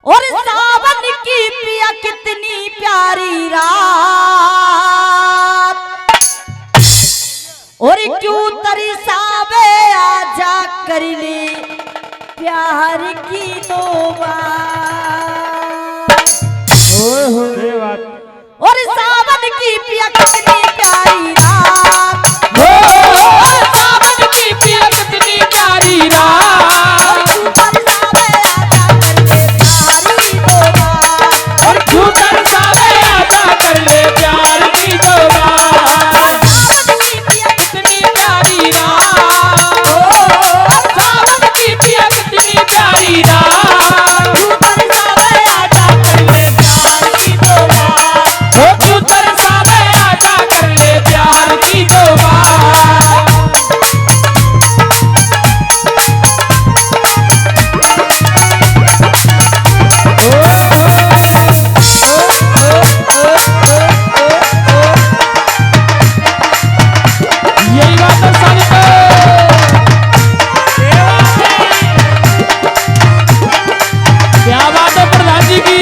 और सावन की पिया कितनी प्यारी रात, और क्यों तरसावे आजा कर ले प्यार की दो बात। और सावन की पिया कितनी प्यारी रात, सावन की पिया कितनी प्यारी रात, और क्यों तरसावे आजा कर ले प्यार की दो बात। सावन की पिया कितनी प्यारी रात, सावन की पिया कितनी प्यारी रात, क्यों तरसावे आजा कर ले प्यार की दो बात। यही बात है सारी तो क्या बात है प्रधान जी की।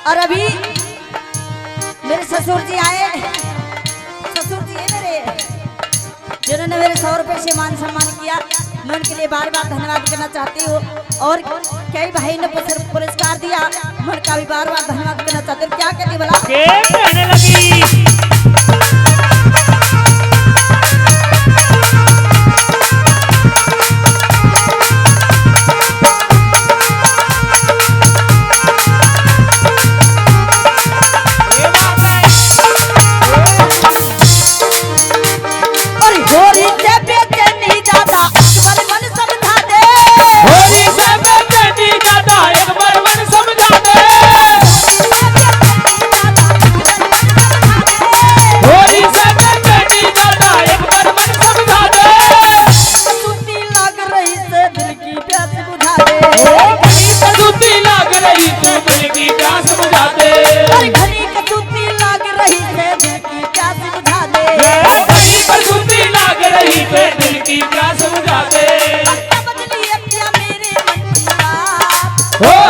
और अभी मेरे ससुर जी आए, ससुर जी है मेरे, जिन्होंने मेरे 100 रुपए से मान सम्मान किया। मैं उनके लिए बार बार धन्यवाद करना चाहती हूँ। और कई भाई ने पुरस्कार दिया, मैं उनका भी बार बार धन्यवाद करना चाहती हूँ। क्या कहती बोला कहने लगी हो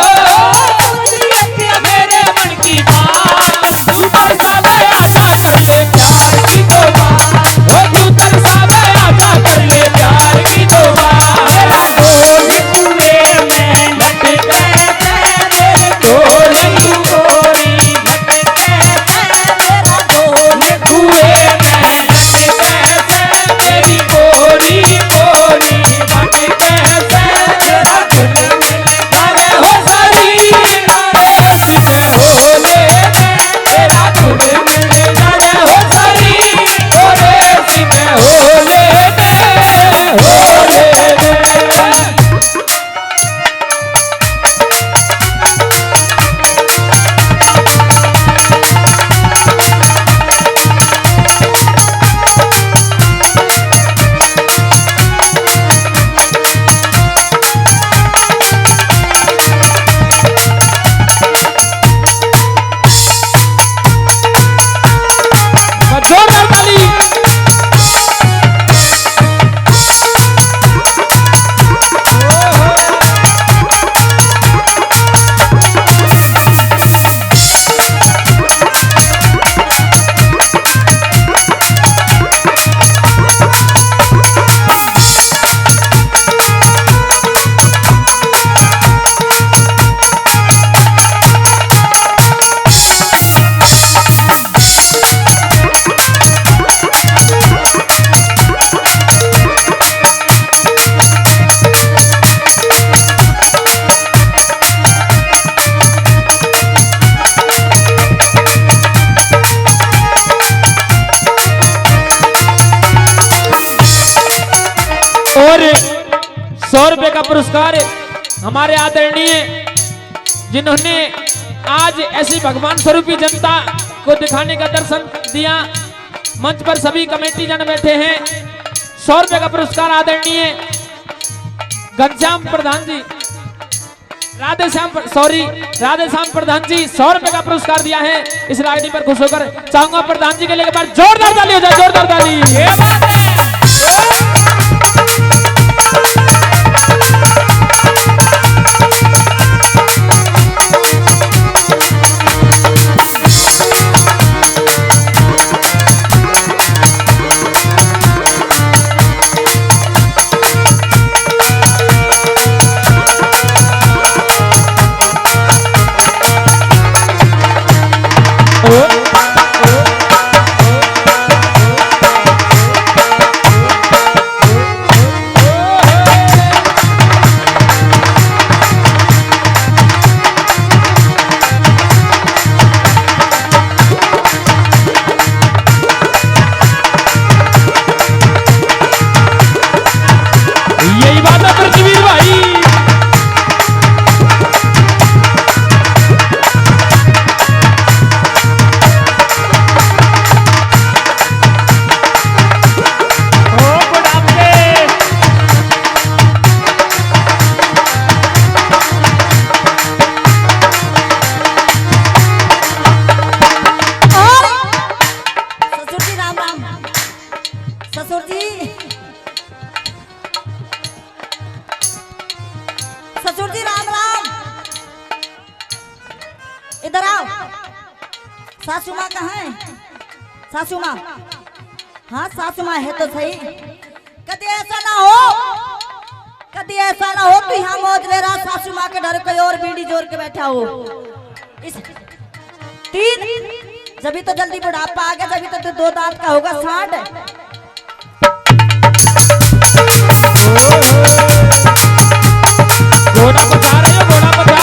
पुरस्कार हमारे आदरणीय जिन्होंने आज ऐसी भगवान स्वरूपी जनता को दिखाने का दर्शन दिया। मंच पर सभी कमेटी जन बैठे हैं। 100 रुपए का पुरस्कार आदरणीय घनश्याम प्रधान जी, राधेश्याम प्रधान जी 100 रुपए का पुरस्कार दिया है। इस रागनी पर खुश होकर चाहूंगा प्रधान जी के लिए एक बार जोरदार ताली हो जाए, जोरदार ताली। ये बात है। ससुर जी राम राम, इधर आओ। सासू माँ कहाँ है? सासू माँ, हाँ सासू माँ है तो सही। कभी ऐसा ना हो, कभी ऐसा ना हो तू यहाँ मौज ले रहा, सासू माँ के डर कोई और बीड़ी जोर के बैठा हो। इस 3 जभी तो जल्दी बुढ़ापा आ गया, जभी तो 2 दांत का होगा 60। घोड़ा पछा रहे हो, घोड़ा पछा।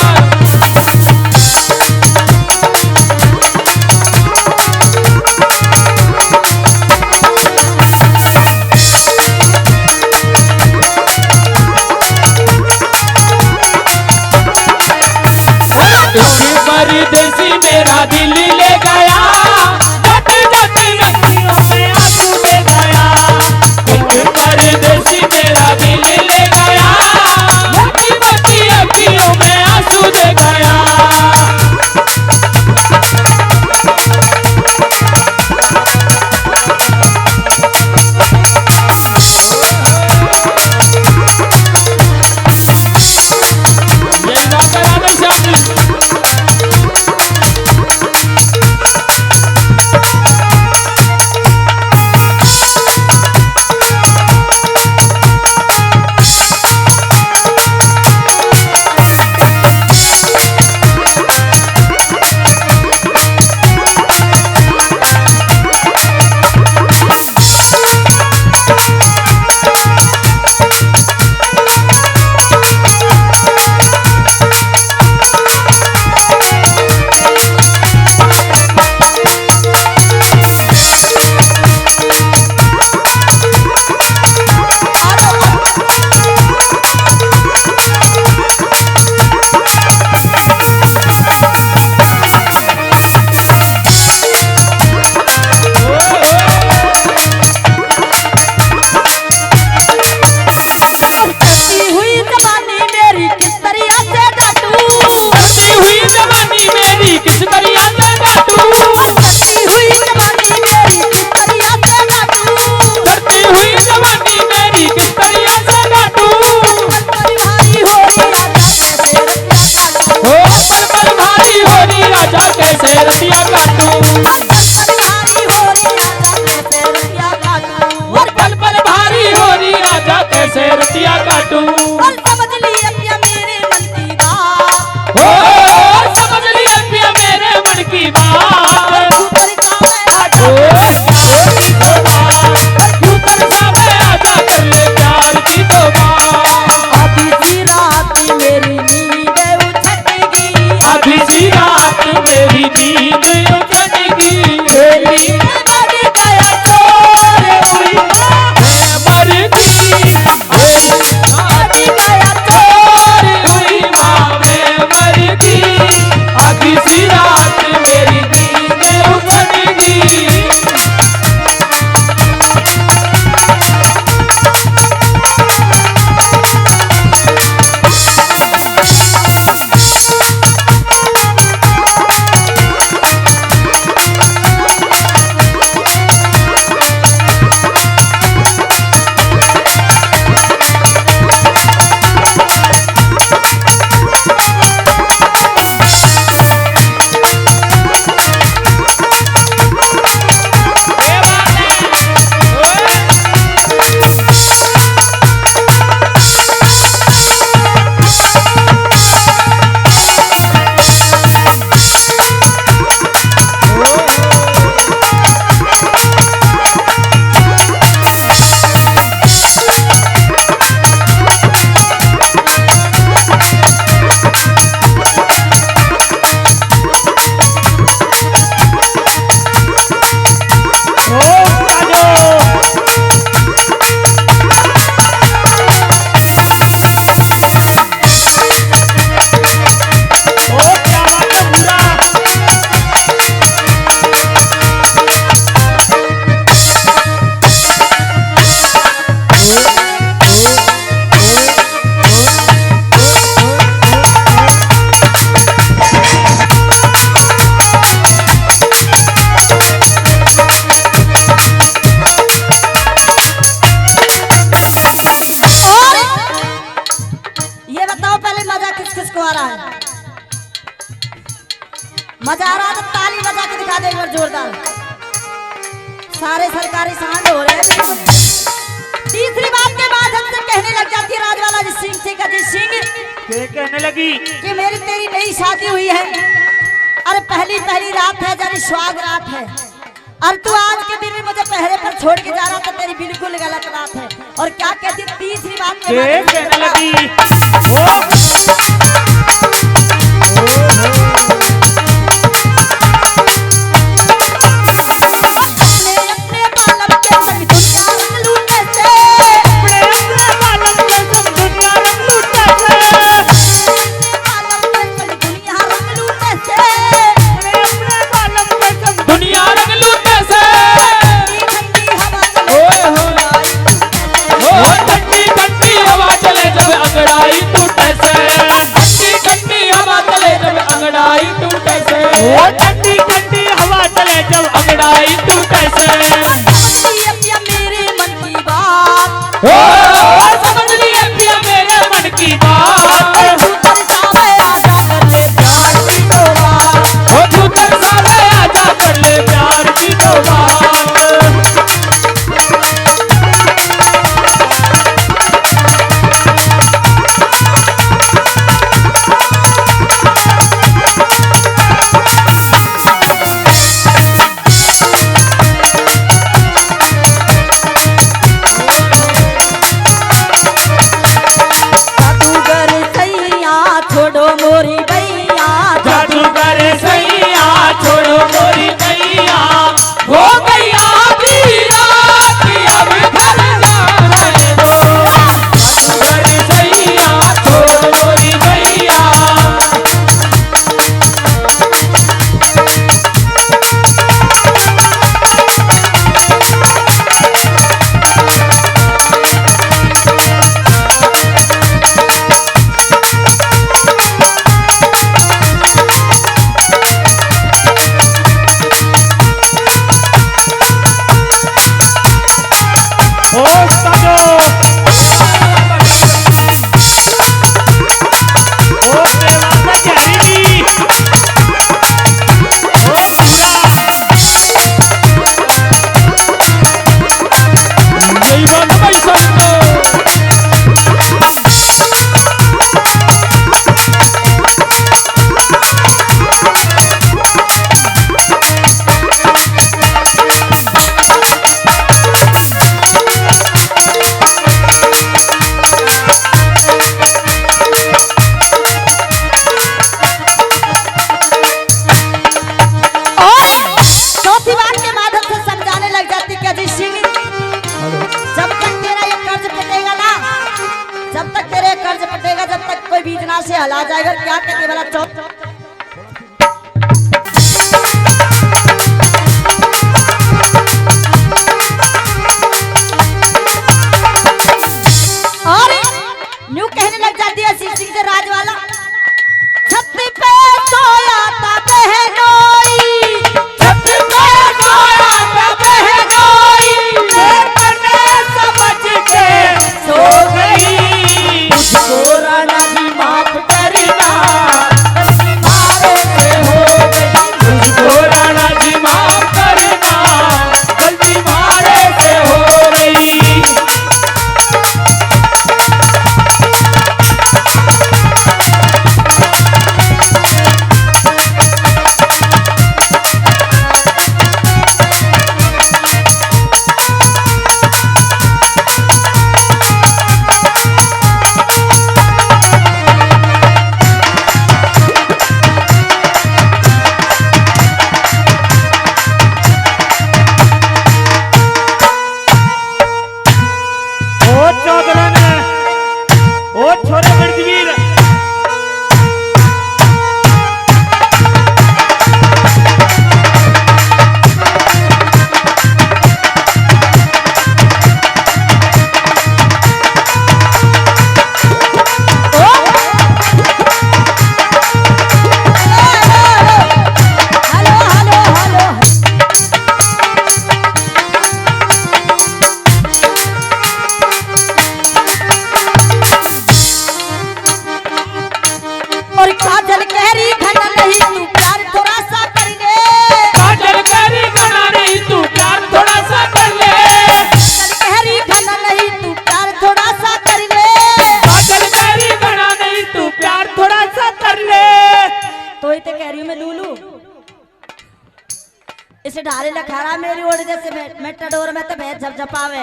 परदेसी मेरा दिल ले गया, जाते जाते अखियों में आंसू दे गया। परदेसी मेरा दिल ले गया, मोटी मोटी अखियों में आंसू दे गया। यही बात है राधेश्याम जी। रहा है। मजा आ रहा है तो ताली बजा के दिखा दे एक बार जोरदार। सारे सरकारी सांड हो रहे हैं। तीसरी बात के बाद हमसे कहने लग जाती है राजवाला जी सिंह से अजीत सिंह क्या कहने लगी? कि मेरी तेरी नई शादी हुई है। अरे पहली रात है, जानी सुहाग रात है। और तू आज के दिन में मुझे पहरे पर छोड़ के जा रहा तो तेरी बिल्कुल गलत बात है। और क्या कहती तीसरी बात के क्या कहने लगी? ठंडी ठंडी हवा चले जब अंगड़ाई टूटे से। मेरे मन की बात समझ लिए पिया मेरे मन की बात। तू तरसावे आजा कर ले प्यार की तो बात। तू तरसावे आजा कर ले प्यार की तो बात। से हला जाएगा क्या कहने वाला चौक। और न्यू कहने लग जाती है सिंह से राजवाला छत पे सोया था बहनोई, छत पे सोया था बहनोई, मैंने समझ के सो गई, मुझको राना भी माफ करना। इसे ढारे लखारा मेरी ओर जैसे मेटाडोर में तो भैंस झपझपावे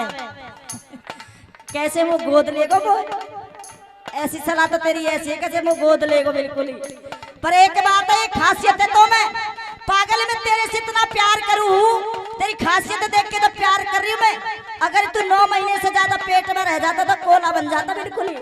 कैसे वो गोद लेगो वो ऐसी सलाह तो तेरी ऐसी है कैसे वो गोद लेगो बिल्कुल ही। पर एक बात है, एक खासियत है तो मैं पागल में तेरे से इतना प्यार करूं, तेरी खासियत देख के तो प्यार कर रही हूं मैं। अगर तू 9 महीने से ज्यादा पेट में रह जाता तो कोला बन जाता बिल्कुल ही।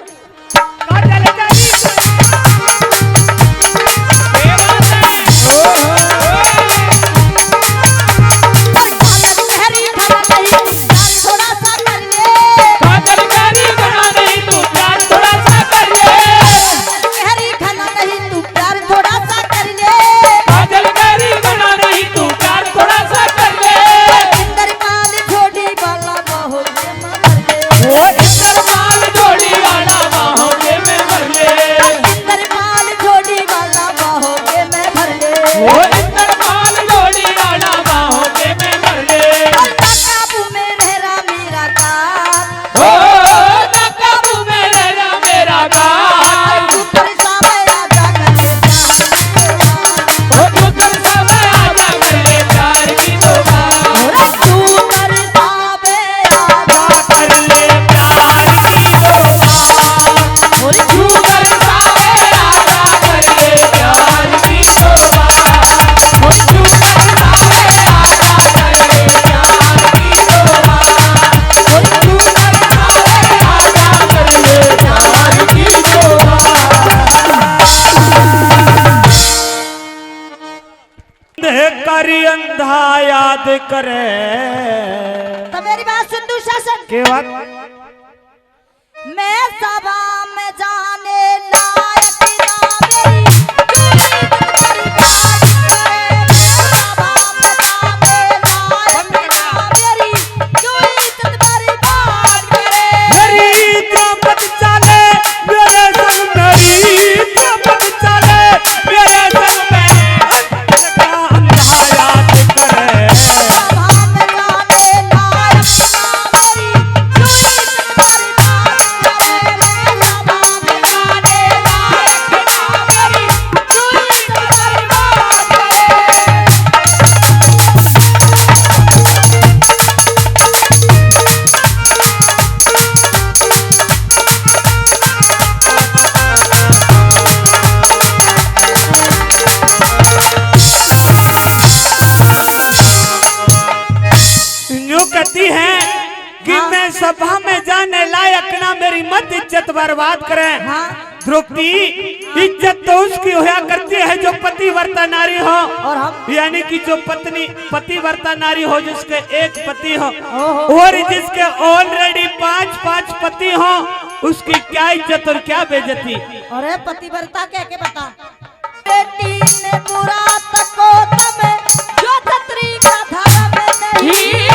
अंधा याद करे तो मेरी बात सुन तू शासन के वक्त मैं सभा में जाने लायक ना मेरी सभा में जाने लायक ना मेरी मत इज्जत बर्बाद करें। हाँ? द्रौपदी इज्जत तो उसकी होया करती है जो पतिव्रता नारी हो, और हम यानी कि जो पत्नी पतिव्रता नारी हो जिसके एक पति हो, ओहो। और जिसके ऑलरेडी 5 पति हो उसकी क्या इज्जत और क्या बेइज्जती। अरे पतिव्रता कह के बता बेटी ने बुरा तको तमे जो छतरी का धर्म नहीं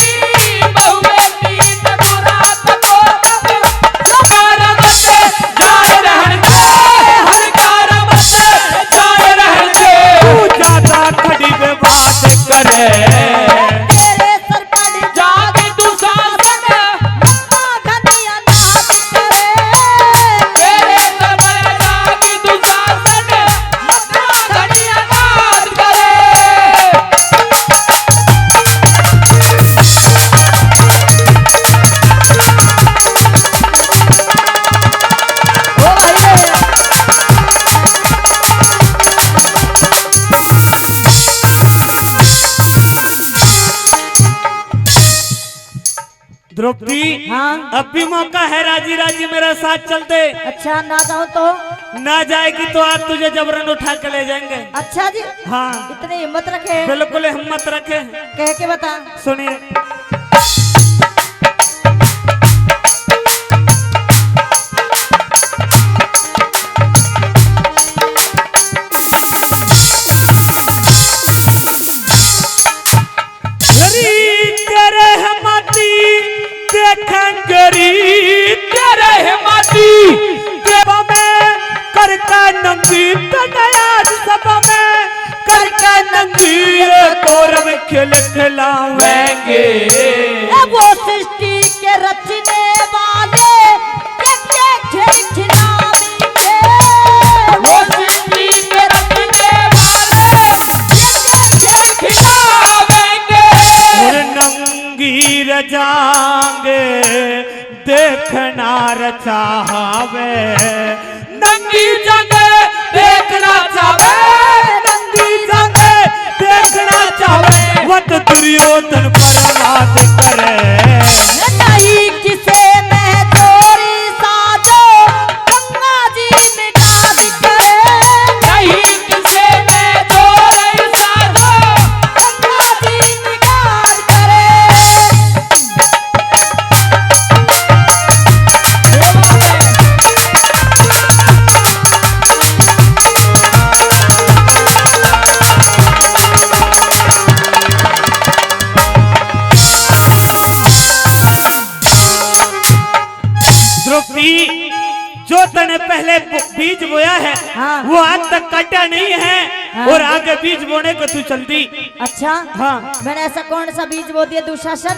द्रौपदी। हाँ? अब भी मौका है, राजी राजी मेरा साथ चलते। अच्छा ना जाऊं तो ना जाएगी तो आज तुझे जबरन उठा के ले जाएंगे। अच्छा जी हाँ इतनी हिम्मत रखे बिल्कुल हिम्मत रखे। कह के बता सुनिए खेल खिलावेंगे वो सृष्टि के रचने वाले के खेल खिलावेंगे वो सृष्टि के रचने वाले के खेल खिलावेंगे चाहवे, नंगी जगह देखना चाहे, नंगी जगह देखना चाहे, वत दुर्योधन बर्बाद करे। नहीं किसे में चोरी साधो, गंगा जी निकाल करे। नहीं किसे में चोरी साधो, गंगा जी निकाल करे। द्रौपदी, जो तने पहले बीज बोया है हाँ। वो आज तक काटा नहीं है, हाँ। और आगे बीज बोने को तू चलती। अच्छा हाँ। मैंने ऐसा कौन सा बीज बो दिया दुशासन?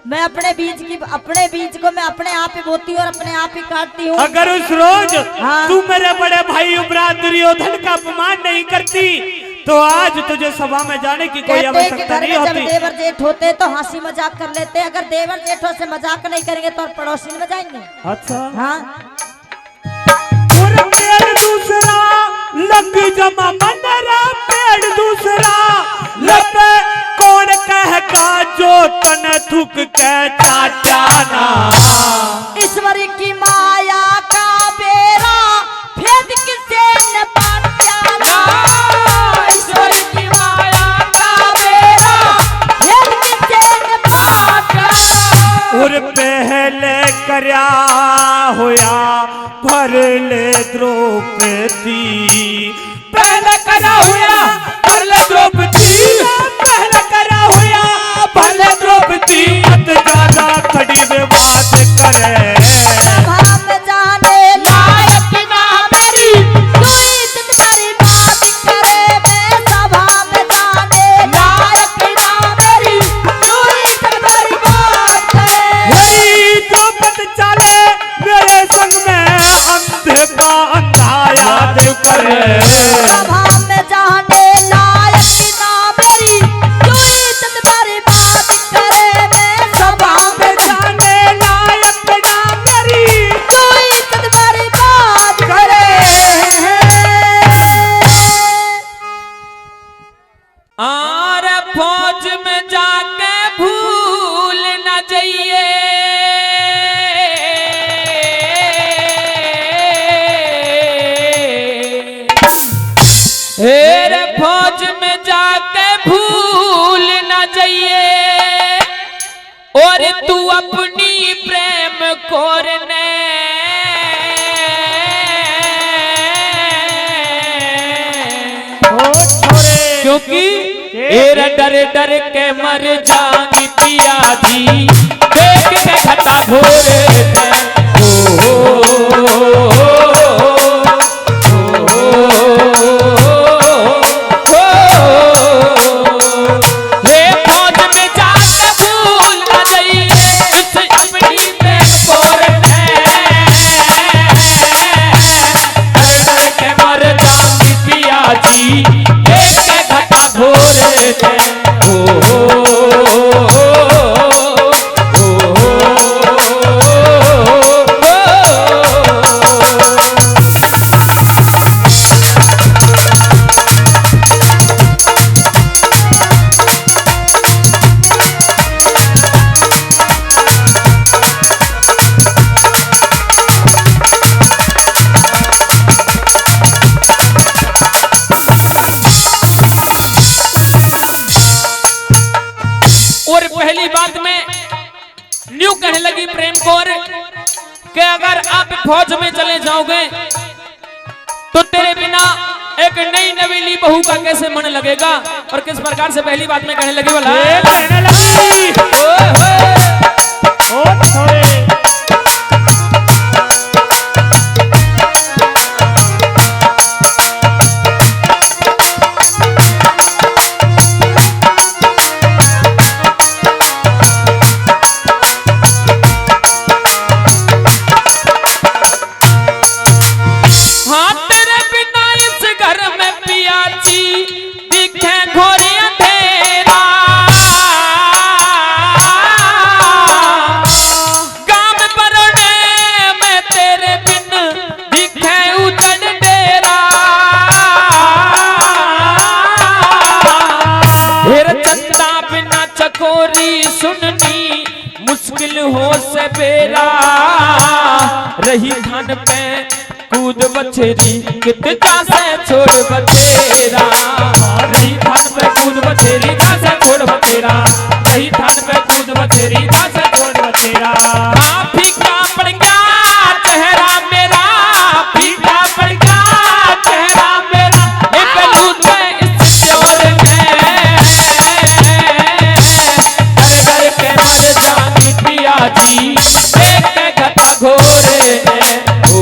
मैं अपने बीज को मैं अपने आप ही बोती हूँ और अपने आप ही काटती हूँ। अगर उस रोज हाँ। तू मेरे बड़े भाई उपराज दुर्योधन का अपमान नहीं करती तो आज तुझे सभा में जाने की कोई कहते हैं कि आवश्यकता घर नहीं में जब होती। देवर जेठ होते तो हंसी मजाक कर लेते, अगर देवर जेठों से मजाक नहीं करेंगे तो पड़ोसी में जाएंगे। अच्छा। हाँ और पेड़ दूसरा लग जमा मनरा, पेड़ दूसरा लग कौन कहेगा जो तन थुक के चाचाना। ईश्वर की माया का बेरा भेद किसे न पाना। ईश्वर की माया का बेड़ा भेद किसे न पाना। और पहले करया होया भर ले द्रौपदी, पहले करा हुआ पहले द्रौपदी, पहले करा होया भर ले द्रौपदी, मत ज्यादा खड़ी विवाद करे। सभा में जाने लायक ना मेरी, कोई तुम्हारी बात करे। मैं सभा में जाने लायक ना मेरी, कोई तुम्हारी बात करे। वही द्रौपद चाले मेरे संग में, अंधे का अंधा याद करे। सभा में जाने लायक ना मेरी, कोई तुम्हारी बात करे। मैं सभा में जाने लायक ना मेरी, कोई तुम्हारी बात करे। और फौज में जाके भूल न जाइए, हेरे फौज में जाके भूल न जाइए, और तू अपनी प्रेम कोरने क्योंकि एरा डर डर के मर जानी पिया जी, देख के खता घोरे थे। ये फौज में जाके भूल न जाइए, इस अपनी प्रेम कोरने डर के मर जानी पिया जी, देख के घटा घोरे थे। और पहली बात में न्यू कहने लगी प्रेम कौर कि अगर आप फौज में चले जाओगे तो तेरे बिना एक नई नवीली बहू का कैसे मन लगेगा, और किस प्रकार से पहली बात में कहने लगी बोला कहने लगी, ओए होए। ओ थोड़े हाँ तेरे बिना इस घर में पियाची दिखे घोरी अंधेरा, हो से बेरा रही धन पे कूद बछेरी कित जा से छोड़ बतेरा रही धन पे कूद बछेरी जा से छोड़ बतेरा रही धन पे कूद बछेरी जा से छोड़ बतेरा फीका पड़ गया चेहरा मेरा फीका पड़ गया चेहरा मेरा एक लूट इस चोर में डर के मर जानी पिया जी एक गधा घोरे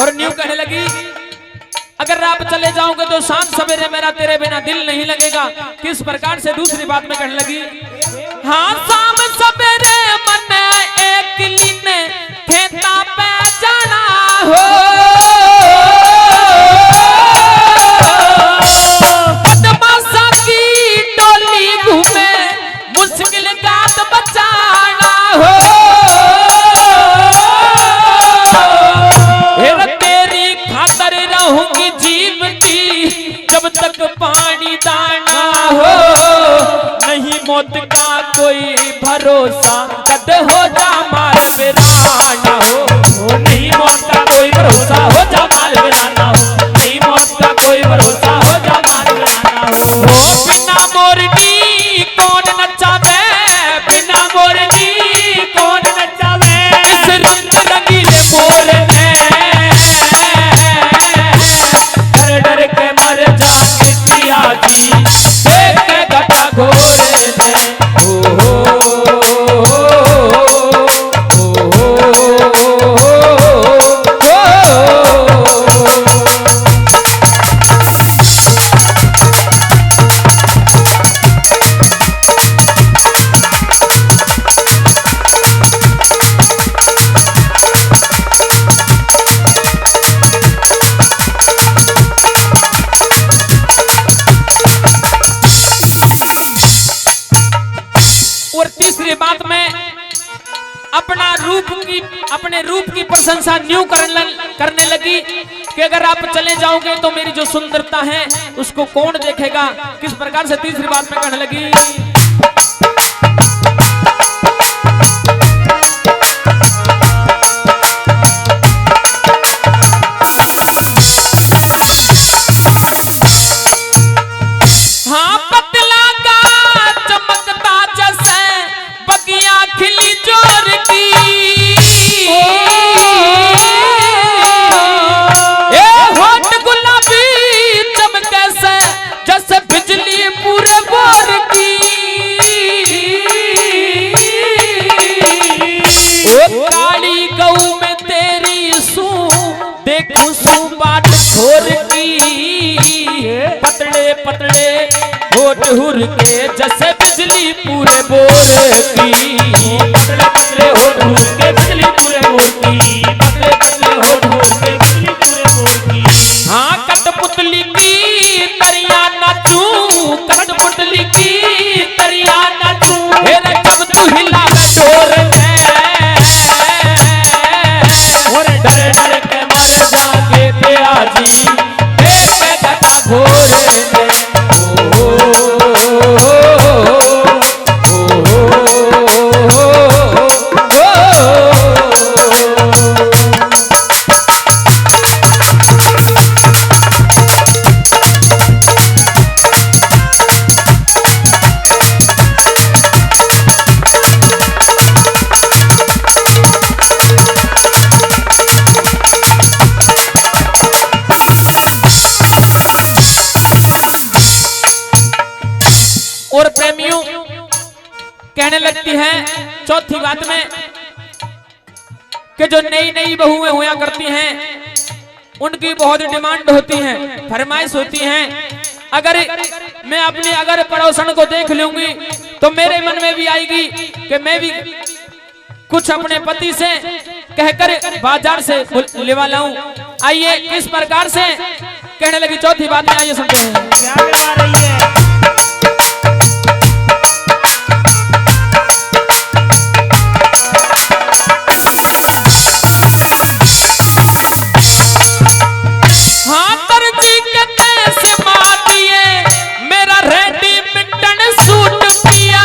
और न्यू कहने लगी अगर आप चले जाओगे तो शाम सवेरे मेरा तेरे बिना दिल नहीं लगेगा। किस प्रकार से दूसरी बात में कहने लगी हाँ शाम सवेरे मन एक लीन खेता पे जाना हो बदमाशा की टोली घूमे मुश्किल गात बचाना हो रहूंगी जीवती जब तक पानी दाना हो नहीं मौत का कोई भरोसा कद हो जा माल वीराना हो नहीं मौत का कोई भरोसा हो जा माल वीराना हो नहीं मौत का कोई भरोसा हो जा माल वीराना हो बिना मोरनी कौन नचावे बिना मोरनी कौन नचावे इस रंग रंगीले मोर डर के मर जाने पिया जी एक गधा घोरे में बात में अपने रूप की प्रशंसा न्यू करने लगी कि अगर आप चले जाओगे तो मेरी जो सुंदरता है उसको कौन देखेगा। किस प्रकार से तीसरी बात में कहने लगी हाँ पतला का चमकता जैसे बगिया खिली जोर की होठ गुलाबी चमके से जैसे बिजली पूरे बोर की ओ काली गऊ में तेरी सू देखूं सू बाट छोर की पतले पतले होठ हुर के जैसे बिजली पूरे बोर की पतले पतले होठ हुर के बिजली पूरे बोर की पतले पतले होठ हुर के बिजली पूरे बोर की हाँ कठपुतली की तरिया नाचू कठपुतली की तरिया नाचू हेरे जब तू हिला डोर और डर डर के मर जाके पिया जी एक गधा घोरे में और प्रेमियों कहने लगती हैं चौथी बात में कि जो नई नई बहुएं हुआ करती हैं उनकी बहुत डिमांड होती है, फरमाइश होती है अगर मैं अपनी अगर पड़ोसन को देख लूंगी तो मेरे मन में भी आएगी कि मैं भी कुछ अपने पति से कहकर बाजार से लेवा लाऊं। आइए किस प्रकार से कहने लगी चौथी बात में, आइए सुनते हैं। क्या करवा रही है? हाँ दर्जी के तैसे माटिए मेरा रेडी मिटन सूट पिया,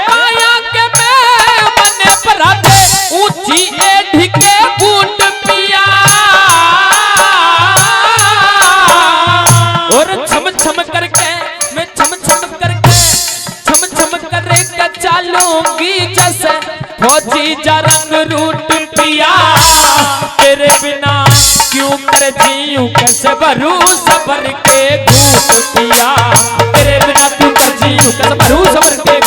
पाया के मैं मने पराठे ऊंची एढ़ी के बूट पिया, और छम छम करके मैं छम छम करके चलूंगी जैसे फौजी जा रंग रूट पिया, तेरे बिना क्यों कर जीऊं कैसे भरू सबर के घूट पिया, तेरे बिना क्यों कर जीऊं कैसे भरू सबर के